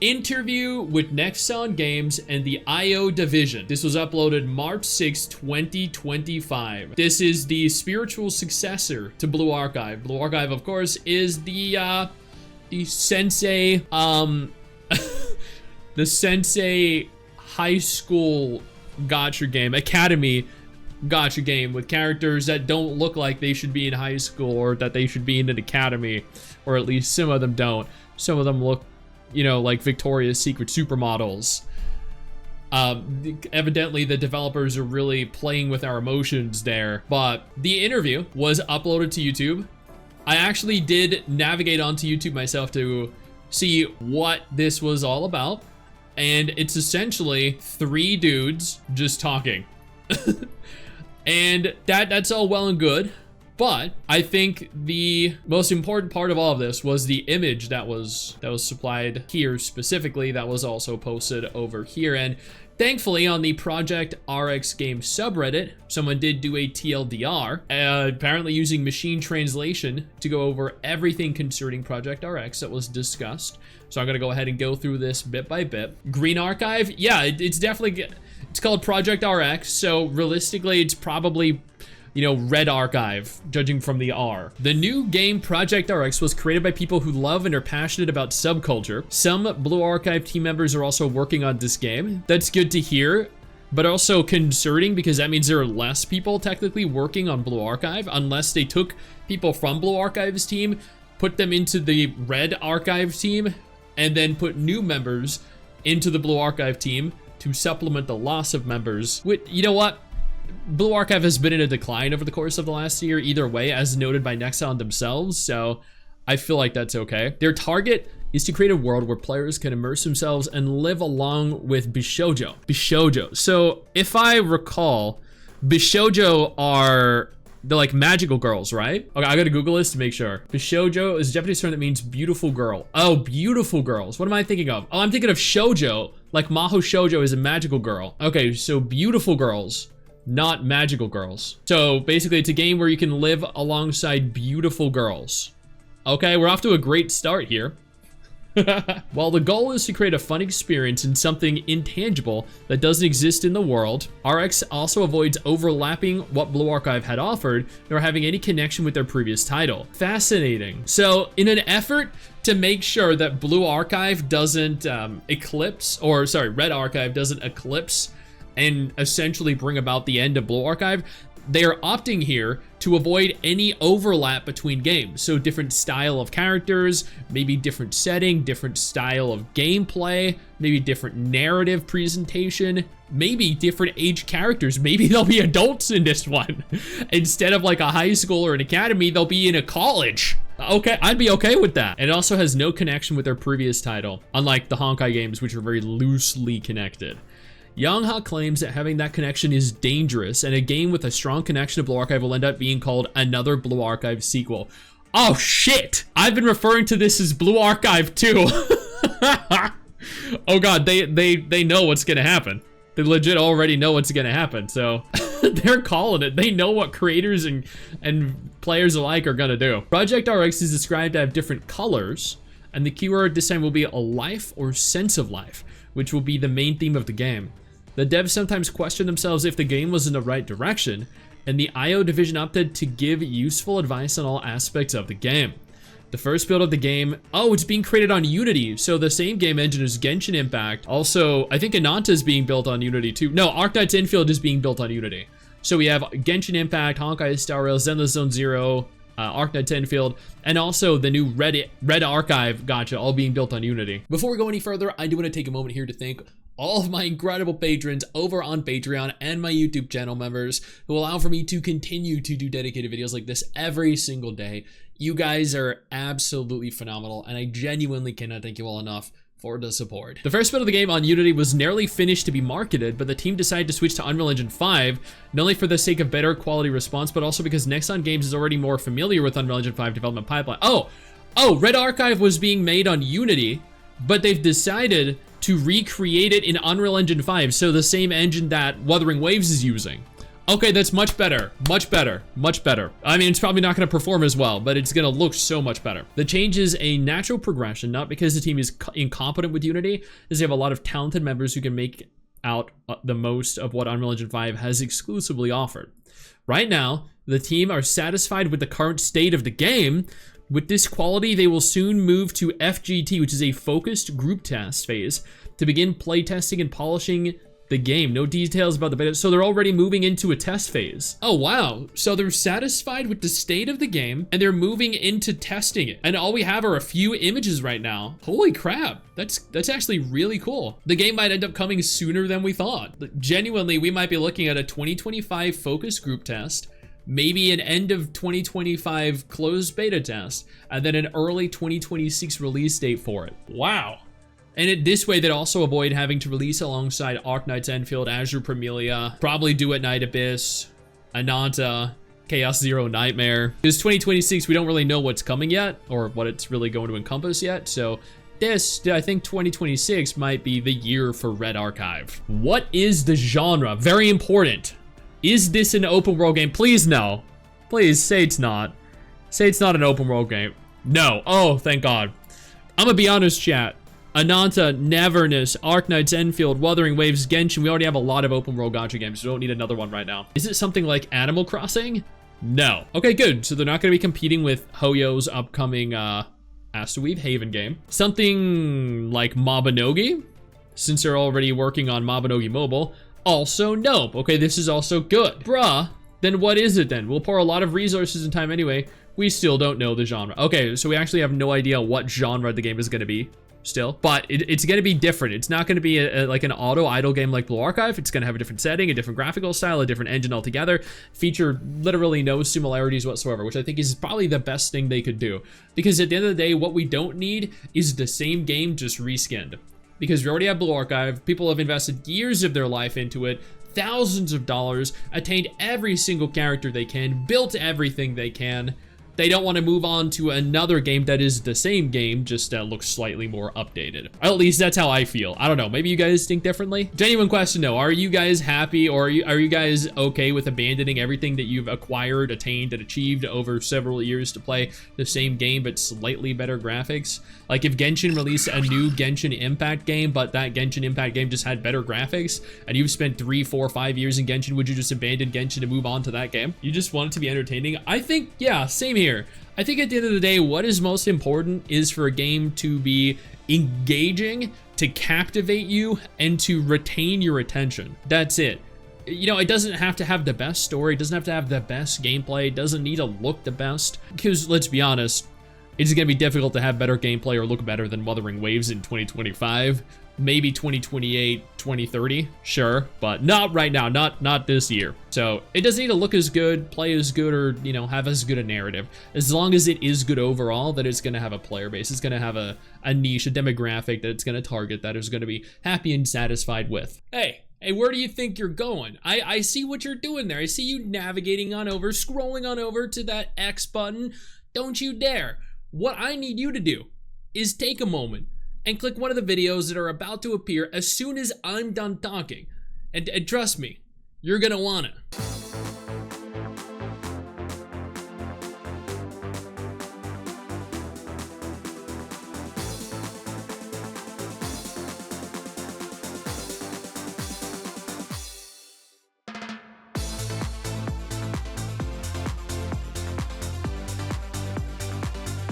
Interview with Nexon Games and the IO Division. This was uploaded March 6, 2025. This is the spiritual successor to Blue Archive. Blue Archive, of course, is the Sensei, the Sensei high school gacha game, academy gacha game with characters that don't look like they should be in high school or that they should be in an academy, or at least some of them don't. Some of them look, you know, like Victoria's Secret supermodels. Evidently the developers are really playing with our emotions there, but the interview was uploaded to YouTube. I actually did navigate onto YouTube myself to see what this was all about, and it's essentially three dudes just talking. And that's all well and good, but I think the most important part of all of this was the image that was supplied here specifically, that was also posted over here. And thankfully on the Project RX game subreddit, someone did do a TLDR, apparently using machine translation to go over everything concerning Project RX that was discussed. So I'm gonna go ahead and go through this bit by bit. Green Archive, yeah, it's definitely, it's called Project RX, so realistically it's probably, you know, Red Archive, judging from the R. The new game Project RX was created by people who love and are passionate about subculture. Some Blue Archive team members are also working on this game. That's good to hear, but also concerning because that means there are less people technically working on Blue Archive, unless they took people from Blue Archive's team, put them into the Red Archive team, and then put new members into the Blue Archive team to supplement the loss of members. You know what? Blue Archive has been in a decline over the course of the last year either way, as noted by Nexon themselves, so I feel like that's okay. Their target is to create a world where players can immerse themselves and live along with Bishoujo. Bishoujo. So if I recall, Bishoujo are the like magical girls, right? Okay, I gotta Google this to make sure. Bishoujo is a Japanese term that means beautiful girl. Oh, beautiful girls. What am I thinking of? Oh, I'm thinking of shoujo, like Maho Shoujo is a magical girl. Okay, so beautiful girls, not magical girls. So basically it's a game where you can live alongside beautiful girls. Okay, we're off to a great start here. While the goal is to create a fun experience in something intangible that doesn't exist in the world, RX also avoids overlapping what Blue Archive had offered, nor having any connection with their previous title. Fascinating. So in an effort to make sure that Blue Archive doesn't Red Archive doesn't eclipse and essentially bring about the end of Blue Archive, they are opting here to avoid any overlap between games. So different style of characters, maybe different setting, different style of gameplay, maybe different narrative presentation, maybe different age characters. Maybe they'll be adults in this one. Instead of like a high school or an academy, they'll be in a college. Okay, I'd be okay with that. It also has no connection with their previous title, unlike the Honkai games, which are very loosely connected. Youngha claims that having that connection is dangerous, and a game with a strong connection to Blue Archive will end up being called another Blue Archive sequel. Oh shit! I've been referring to this as Blue Archive 2. Oh god, they know what's gonna happen. They legit already know what's gonna happen, so they're calling it. They know what creators and players alike are gonna do. Project RX is described to have different colors, and the keyword this time will be a life or sense of life, which will be the main theme of the game. The devs sometimes question themselves if the game was in the right direction, and the IO division opted to give useful advice on all aspects of the game. The first build of the game, oh, it's being created on Unity, so the same game engine as Genshin Impact. Also, I think Ananta is being built on Unity too. No, Arknight's Infield is being built on Unity. So we have Genshin Impact, Honkai Star Rail, Zenless Zone Zero, Arknight's Infield, and also the new Red Archive gacha, all being built on Unity. Before we go any further, I do want to take a moment here to thank all of my incredible patrons over on Patreon and my YouTube channel members who allow for me to continue to do dedicated videos like this every single day. You guys are absolutely phenomenal, and I genuinely cannot thank you all enough for the support. The first build of the game on Unity was nearly finished to be marketed, but the team decided to switch to Unreal Engine 5, not only for the sake of better quality response, but also because Nexon Games is already more familiar with Unreal Engine 5 development pipeline. Oh, Red Archive was being made on Unity, but they've decided to recreate it in Unreal Engine 5, so the same engine that Wuthering Waves is using. Okay, that's much better, much better, much better. I mean, it's probably not gonna perform as well, but it's gonna look so much better. The change is a natural progression, not because the team is incompetent with Unity, is they have a lot of talented members who can make out the most of what Unreal Engine 5 has exclusively offered. Right now, the team are satisfied with the current state of the game. With this quality, they will soon move to FGT, which is a focused group test phase, to begin playtesting and polishing the game. No details about the beta, so they're already moving into a test phase. Oh wow, so they're satisfied with the state of the game and they're moving into testing it. And all we have are a few images right now. Holy crap, that's actually really cool. The game might end up coming sooner than we thought. Genuinely, we might be looking at a 2025 focus group test, maybe an end of 2025 closed beta test, and then an early 2026 release date for it. Wow. And this way, they'd also avoid having to release alongside Arknight's Enfield, Azure Premilia, probably Do at Night Abyss, Ananta, Chaos Zero Nightmare. Because 2026, we don't really know what's coming yet, or what it's really going to encompass yet, so I think 2026 might be the year for Red Archive. What is the genre? Very important. Is this an open world game? Please no. Please say it's not. Say it's not an open world game. No. Oh, thank God. I'm gonna be honest, chat. Ananta, Neverness, Arknight's Enfield, Wuthering Waves, Genshin. We already have a lot of open world gacha games, so we don't need another one right now. Is it something like Animal Crossing? No. Okay, good. So they're not going to be competing with Hoyo's upcoming Astaweave Haven game. Something like Mabinogi, since they're already working on Mabinogi Mobile. Also, nope. Okay, this is also good. Bruh, then what is it then? We'll pour a lot of resources and time anyway. We still don't know the genre. Okay, so we actually have no idea what genre the game is going to be. Still, but it's going to be different. It's not going to be like an auto idle game like Blue Archive. It's going to have a different setting, a different graphical style, a different engine altogether. Feature literally no similarities whatsoever, which I think is probably the best thing they could do. Because at the end of the day, what we don't need is the same game just reskinned. Because we already have Blue Archive. People have invested years of their life into it, thousands of dollars, attained every single character they can, built everything they can. They don't want to move on to another game that is the same game, just looks slightly more updated. At least that's how I feel. I don't know, maybe you guys think differently? Genuine question though, are you guys happy, or are you guys okay with abandoning everything that you've acquired, attained, and achieved over several years to play the same game but slightly better graphics? Like if Genshin released a new Genshin Impact game, but that Genshin Impact game just had better graphics, and you've spent 3, 4, 5 years in Genshin, would you just abandon Genshin and move on to that game? You just want it to be entertaining? I think, yeah, same here. I think at the end of the day, what is most important is for a game to be engaging, to captivate you, and to retain your attention. That's it. You know, it doesn't have to have the best story, it doesn't have to have the best gameplay, it doesn't need to look the best. Because let's be honest, it's gonna be difficult to have better gameplay or look better than Wuthering Waves in 2025. Maybe 2028, 2030, sure, but not right now, not this year. So it doesn't need to look as good, play as good, or, you know, have as good a narrative. As long as it is good overall, that it's gonna have a player base, it's gonna have a niche, a demographic that it's gonna target, that is gonna be happy and satisfied with. Hey, where do you think you're going? I see what you're doing there. I see you navigating on over, scrolling on over to that X button. Don't you dare. What I need you to do is take a moment and click one of the videos that are about to appear as soon as I'm done talking. And trust me, you're gonna want it.